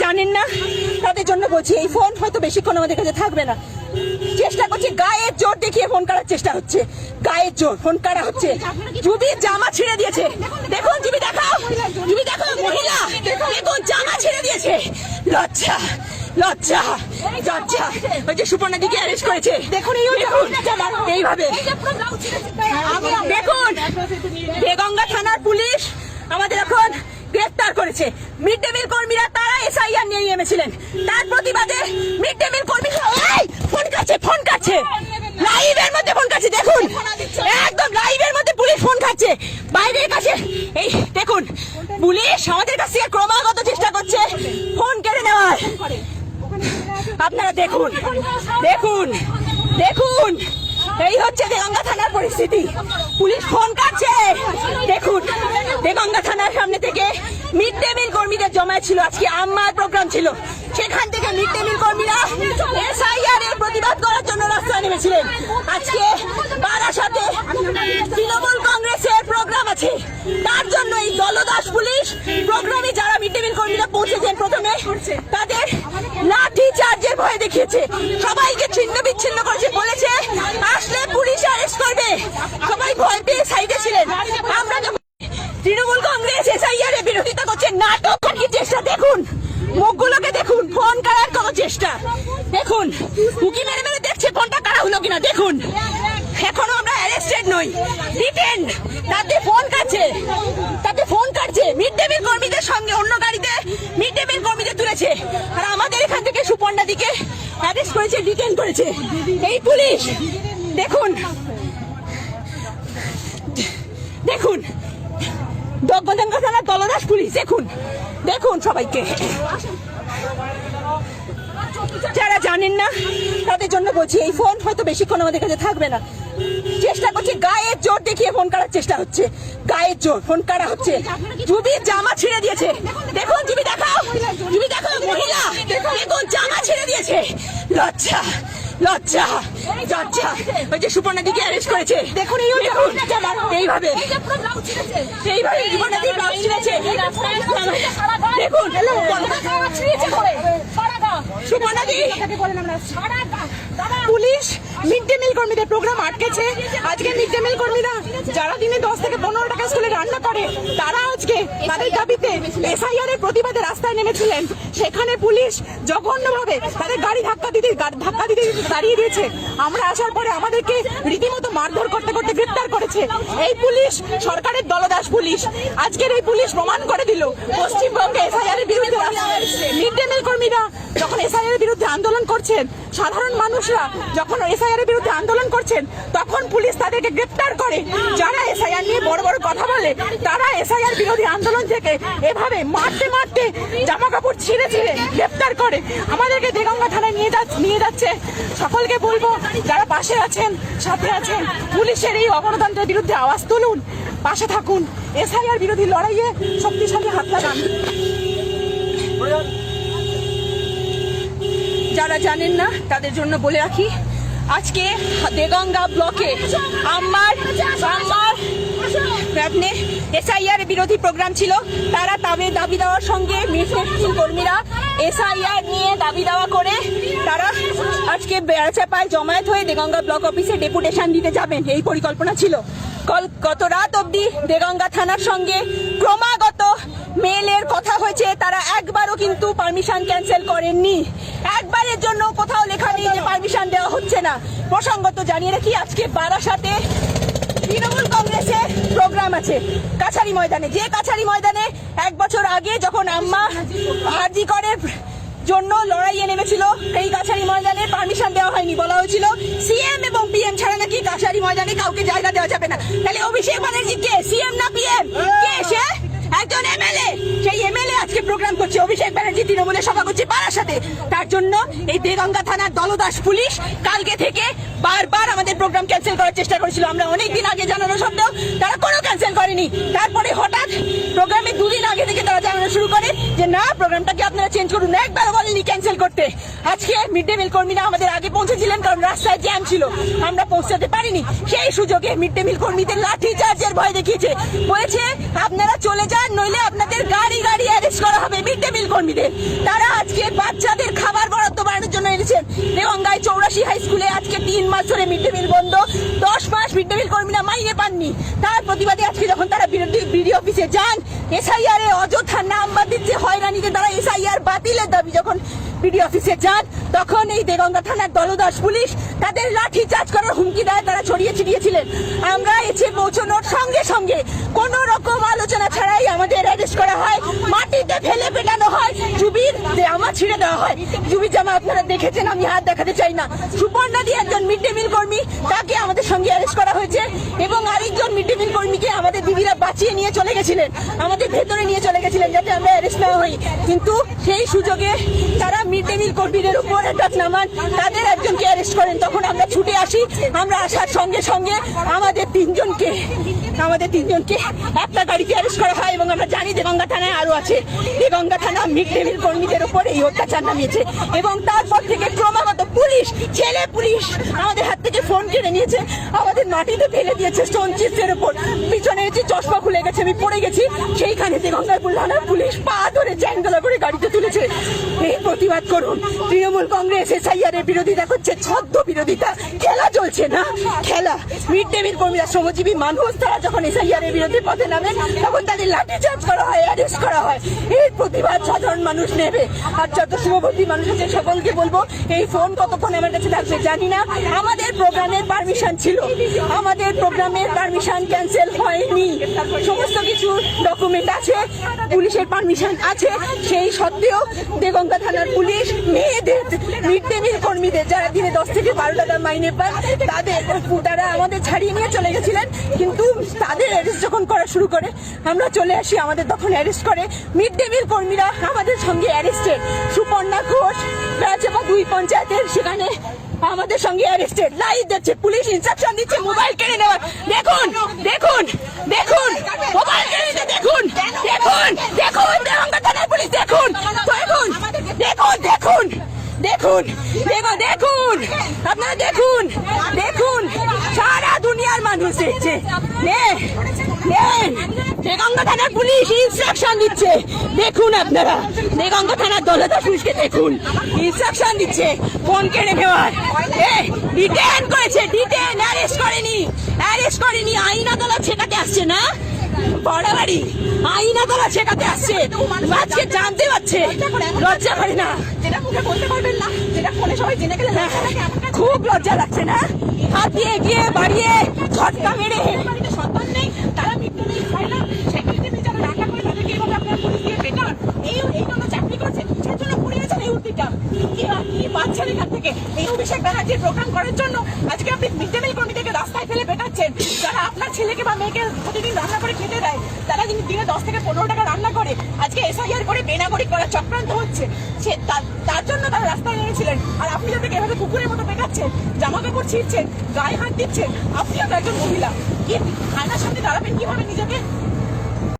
জানেন না তাদের জন্য বলছি, এই ফোন হয়তো বেশিক্ষণ আমাদের কাছে থাকবে না। চেষ্টা করছি, গায়ের জোর দেখিয়ে ফোন করার চেষ্টা হচ্ছে, গায়ের জোর ফোন করা হচ্ছে। জুবির জামা ছিঁড়ে দিয়েছে, দেখুন জুবি দেখাও, জুবি দেখো, মহিলা দেখুন জামা ছিঁড়ে দিয়েছে। লজ্জা লজ্জা লজ্জা। ওই যে সুপর্ণাদিকে অ্যারেস্ট করেছে, দেখুন এইভাবে। দেখুন দেগঙ্গা থানার পুলিশ আমাদের এখন গ্রেফতার করেছে। মিড ডে মিল কর্মীরা তারা এসআইআর নিয়ে নেমেছিলেন, তার প্রতিবাদে মিড ডে মিল কর্মী ফোন কাটছে লাইভের মধ্যে ফোন কাটছে। দেখুন একদম লাইভের মধ্যে পুলিশ ফোন খাচ্ছে বাইরের কাছে। এই দেখুন পুলিশ আমাদের কাছ থেকে ক্রমাগত চেষ্টা করছে ফোন কেড়ে নেওয়ার। আপনারা দেখুন দেখুন দেখুন, এই হচ্ছে দেগঙ্গা থানার পরিস্থিতি। পুলিশ ফোন কাটছে। দেখুন দেগঙ্গা থানার সামনে থেকে মিড ডে মিল কর্মীদের জমায়েত ছিল, আজকে আম্মার প্রোগ্রাম ছিল, সেখান থেকে মিড ডে মিল কর্মীরা এসআইআর এর প্রতিবাদ করার জন্য রাস্তায় নেমেছিলেন। আজকে বারাসাতে তৃণমূল কংগ্রেসের প্রোগ্রাম আছে, তার জন্য এই দলদাস পুলিশ প্রোগ্রামে যারা মিড ডে মিল কর্মীরা পৌঁছেছেন প্রথমে তাদের লাঠি চার্জের ভয় দেখিয়েছে, সবাইকে ছিন্ন বিচ্ছিন্ন করেছে, বলেছে আসলে পুলিশ অ্যারেস্ট করবে। সবাই ভয় পেয়ে সাইডে ছিলেন। আমরা যখন তৃণমূল কংগ্রেস এসআইআর এর বিরোধিতা করছে, নাটক করার চেষ্টা, দেখুন মুখগুলোকে দেখুন, ফোন কাড়ার কোনো চেষ্টা দেখুন, উকি মেরে মেরে দেখছে ফোনটা কারা হলো কিনা। দেখুন এখনো আমরা অ্যারেস্টেড নই, ডিটেন, তাতে ফোন কাটছে মিড ডে মিল কর্মীদের সঙ্গে অন্য গাড়িতে মিড ডে মিল কর্মীদের তুলেছে, আর আমাদের এখান থেকে সুপর্ণাদিকে অ্যারেস্ট করেছে, ডিটেন করেছে এই পুলিশ। দেখুন দেখুন দেগঙ্গা থানার দলদাস পুলিশ, দেখুন দেখুন সবাইকে। যারা জানেন না তাদের জন্য বলছি, এই ফোন হয়তো বেশিক্ষণ আমাদের কাছে থাকবে না। চেষ্টা করছি, গায়ের জোর দেখিয়ে ফোন করার চেষ্টা হচ্ছে, গায়ের জোর ফোন করা হচ্ছে। জুবির জামা ছিঁড়ে দিয়েছে, দেখুন জুবি দেখাও, মহিলা দেখুন জামা ছিঁড়ে দিয়েছে। লজ্জা লজ্জা লজ্জা। ওই যে সুপর্ণাদিকে অ্যারেস্ট করেছে, দেখুন এইভাবে সুপর্ণাদি ব্লাউজ ছিঁড়েছে। দেখুন সুপর্ণাদি, পুলিশ মিড ডে মিল কর্মীদের প্রোগ্রাম আটকেছে। আজকে মিড ডে মিল কর্মীরা যারা দিনে 10 থেকে 15 টাকা স্কুলে রান্না করে, তারা আজকে তাদের দাবিতে এসআইআর এর প্রতিবাদে রাস্তায় নেমেছিলেন। সেখানে পুলিশ জঘন্যভাবে তাদের গাড়ি ধাক্কা দিতে দাঁড়িয়ে দিয়েছে। আমরা আসার পরে আমাদেরকে রীতিমতো মারধর করতে করতে গ্রেপ্তার করেছে। এই পুলিশ সরকারের দলদাস পুলিশ। আজকের এই পুলিশ প্রমাণ করে দিল পশ্চিমবঙ্গে এসআইআর এর বিরুদ্ধে মিড ডে মিল কর্মীরা যখন এসআইআর এর বিরুদ্ধে আন্দোলন করছেন, সাধারণ মানুষরা যখন এসআইআর এর বিরুদ্ধে আন্দোলন করছেন, তখন পুলিশ তাদেরকে গ্রেপ্তার করে। যারা এসআইআর নিয়ে বড় বড় কথা বলে, তারা এসআইআর বিরোধী আন্দোলন থেকে এভাবে মারতে মারতে জামা কাপড় ছিঁড়ে গ্রেপ্তার করে আমাদেরকে দেগঙ্গা থানায় নিয়ে যাচ্ছে। সকলকে বলবো, যারা পাশে আছেন, সাথে আছেন, পুলিশের এই অগণতন্ত্রের বিরুদ্ধে আওয়াজ তুলুন, পাশে থাকুন, এসআইআর বিরোধী লড়াইয়ে শক্তিশালী হাত লাগান। যারা জানেন না তাদের জন্য বলে রাখি, আজকে দেগঙ্গা ব্লকে আম্মার এসআইআর বিরোধী প্রোগ্রাম ছিল। তারা তাদের দাবি দেওয়ার সঙ্গে মিড কর্মীরা এসআইআর নিয়ে দাবি দেওয়া করে তারা আজকে বেড়াচাপায় জমায়েত হয়ে দেগঙ্গা ব্লক অফিসে ডেপুটেশন দিতে যাবেন, এই পরিকল্পনা ছিল। গত রাত অবধি দেগঙ্গা থানার সঙ্গে ক্রমাগত মেলের কথা হয়েছে, তারা একবারও কিন্তু পারমিশন ক্যান্সেল করেননি। একবারের জন্য কোথাও লেখা নেই যে পারমিশন দেওয়া হচ্ছে না। প্রসঙ্গত জানিয়ে রাখি, আজকে বারাসাতে তৃণমূল কংগ্রেসের প্রোগ্রাম আছে কাছারি ময়দানে, যে কাছারি ময়দানে 1 বছর আগে যখন আম্মা হাজি করের জন্য লড়াইয়ে নেমেছিল, এই কাছারি ময়দানে পারমিশন দেওয়া হয়নি। বলা হয়েছিল সিএম এবং পিএম ছাড়া নাকি কাছারি ময়দানে কাউকে জায়গা দেওয়া যাবে না। তাহলে অভিষেক ব্যানার্জি কে, সিএম না পিএম? কে সে? একজন এমএলএ। সেই এমএলএ আজকে প্রোগ্রাম করছে, অভিষেক ব্যানার্জি তৃণমূলের সভা করছে বারাসাতে। তার জন্য এই দেগঙ্গা থানার দলদাস পুলিশ কালকে থেকে বারবার আমাদের প্রোগ্রাম ক্যান্সেল করার চেষ্টা করেছিল। আমরা অনেকদিন আগে জানানো সত্ত্বেও তারা কোনো ক্যান্সেল করেনি। তারপরে হঠাৎ প্রোগ্রামে 2 দিন আগে থেকে তারা জানানো শুরু করে যে না, প্রোগ্রামটাকে আপনারা চেঞ্জ করুন। একবারও বলেনি ক্যান্সেল করতে। আজকে মিড ডে মিল কর্মীরা আমাদের আগে পৌঁছেছিলেন, কারণ রাস্তায় জ্যাম ছিল, আমরা পৌঁছাতে পারিনি। সেই সুযোগে মিড ডে মিল কর্মীদের লাঠি চার্জের ভয় দেখিয়েছে, বলেছে আপনারা চলে যান, করেন, নইলে আপনাদের গাড়ি গাড়ি অ্যারেস্ট করা হবে মিড ডে মিল কর্মীদের। তারা আজকে বাচ্চাদের খাবার বরাদ্দ বাড়ানোর জন্য এনেছেন দেগঙ্গায় 84 হাই স্কুলে। আজকে 3 মাস ধরে মিড ডে মিল বন্ধ, 10 মাস মিড ডে মিল কর্মীরা মাইনে পাননি। তার প্রতিবাদে আজকে যখন তারা বিডিও অফিসে যান, এসআইআর এ অযথা নাম বাদ দিচ্ছে, হয়রানিতে তারা এসআইআর বাতিলের দাবি যখন বিডিও অফিসে যান, তখন এই দেগঙ্গা থানার দলদাস পুলিশ তাদের লাঠি চার্জ করার হুমকি দেয়। তারা ছড়িয়ে ছিটিয়েছিলেন। আমরা এসে পৌঁছানোর সঙ্গে সঙ্গে কোন রকম আলোচনা ছাড়াই আমাদের অ্যারেস্ট করা হয়, মাটিতে ফেলে পেটানো হয়, জুবির জামা ছিঁড়ে দেওয়া হয়। জুবির জামা আপনারা দেখেছেন, আমি হাত দেখাতে চাই না। সুপর্ণা দিয়ে একজন মিড ডে মিল কর্মী, তাকে আমাদের সঙ্গে অ্যারেস্ট করা হয়েছে এবং আরেকজন মিড ডে মিল কর্মীকে আমাদের দিদিরা বাঁচিয়ে নিয়ে চলে গেছিলেন, আমাদের ভেতরে নিয়ে চলে গেছিলেন যাতে আমরা অ্যারেস্ট না হই। কিন্তু সেই সুযোগে তারা মিড ডে মিল কর্মীদের উপর অ্যাটাক নামান, তাদের একজনকে অ্যারেস্ট করেন। তখন আমরা ছুটে আসি। আমরা আসার সঙ্গে সঙ্গে আমাদের তিনজনকে একটা গাড়িতে অ্যারেস্ট করা হয় এবং আমরা জানি দেগঙ্গা থানায় আরো আছে। দেগঙ্গা থানা মিড ডে মিল কর্মীদের উপর এই অত্যাচার নামিয়েছে এবং তারপর থেকে ক্রমাগত পুলিশ, ছেলে পুলিশ আমাদের হাত থেকে ফোন কেড়ে নিয়েছে, আমাদের মাটিতে ফেলে দিয়েছে স্টোন চিপসের উপর। পিছনে এসে চশমা খুলে গেছে, আমি পড়ে গেছি। সেইখানে দেগঙ্গার থানার পুলিশ পা ধরে চ্যাংদোলা করে গাড়িতে তুলেছে। এই প্রতিবাদ করুন। তৃণমূল কংগ্রেস এসআইআর এর বিরোধিতা করছে, ছদ্ম বিরোধিতা। খেলা চলছে না, খেলা। মিড ডে মিল কর্মীরা শ্রমজীবী মানুষ, তারা যখন এসআইআর এর বিরুদ্ধে পথে নামে তখন তাদের লাঠি চার্জ করা হয়, অ্যারেস্ট করা হয়। এই প্রতিবাদ সাধারণ মানুষ নেবে। আর যত শুভবুদ্ধি মানুষ আছে সকলকে বলবো, এই ফোন কতক্ষণ আমার কাছে থাকবে জানি না। আমাদের প্রোগ্রামের পারমিশন ছিল, আমাদের প্রোগ্রামের পারমিশন ক্যান্সেল হয়নি। সমস্ত কিছু ডকুমেন্ট আছে, পুলিশের পারমিশন আছে। সেই সত্ত্বেও দেগঙ্গা থানার পুলিশ মেয়েদের, মিড ডে মিল কর্মীদের যারা দিনে 10 থেকে 12 টাকা মাইনে পান, তারা আমাদের ছাড়িয়ে নিয়ে চলে গেছিলেন। কিন্তু তাদের অ্যারেস্ট যখন করা শুরু করে, আমরা চলে আসি, আমাদের তখন অ্যারেস্ট করে। মিড ডে মিল কর্মীরা আমাদের সঙ্গে অ্যারেস্টেড। সুপর্ণা ঘোষ রাজেবা 2 পঞ্চায়েতের, সেখানে আমাদের সঙ্গে অ্যারেস্টেড। লাইভ দেখছে, পুলিশ ইনস্ট্রাকশন দিচ্ছে মোবাইল কেড়ে নেওয়ার। দেখুন দেখুন দেখুন, মোবাইল কেড়ে নিতে দেখুন দেখুন দেখুন, দেগঙ্গা থানার পুলিশ দেখুন দেখুন দেখুন দেখুন দেখুন দেখুন দেখুন, আপনারা দেখুন দেখুন, সারা দুনিয়ার মানুষ দেখছে। দেগঙ্গা থানার পুলিশ ইনস্ট্রাকশন দিচ্ছে, দেখুন আপনারা। দেগঙ্গা থানার দলদাস পুলিশকে দেখুন, ইনস্ট্রাকশন দিচ্ছে ফোন কেড়ে নেওয়ার। ডিটেন করেছে, ডিটেন, অ্যারেস্ট করেনি। আইন আদালত শেখাতে আসছে না, বড়াবাড়ি আইন আদালত শেখাতে আসছে। আজকে জানতে পারছে, লজ্জা করে না, যেটা মুখে বলতে পারবেন না, যেটা ফোনে সবাই জেনে গেলে খুব লজ্জা লাগছে না? হাত দিয়ে গিয়ে বাড়িয়ে ঝটকা মেরে সন্তান নেই, তারা মৃত্যু নেই, হয় না, সেগুলিতে যারা রান্না করে তাদেরকে এইভাবে আপনার পুলিশ দিয়ে বেটার এই জন্য চাকরি করছে, সেই জন্য পড়িয়েছেন এই উদ্যোগটা। কি পাচ্ছেন এখান থেকে? এই অভিষেক ব্যানার্জির প্রোগ্রাম করার জন্য আজকে আপনি মিড ডে মিল কর্মীদেরকে রাস্তায় ফেলে বেটাচ্ছেন। যারা আপনার ছেলেকে বা মেয়েকে প্রতিদিন রান্না করে খেতে দেয়, তারা দিনে 10 থেকে 15 টাকা রান্না করে, আজকে এসআইআর করে বেনাগরিক করার চক্রান্ত হচ্ছে, তার জন্য তারা রাস্তায় নেমেছিলেন। আর আপনি যাদেরকে এভাবে কুকুরের মতো বেটাচ্ছেন, জামা কাপড় ছিঁড়ছেন, গায়ে হাত দিচ্ছেন, আপনিও তো একজন মহিলা। কি আয়নার সামনে দাঁড়াবেন কিভাবে নিজেকে?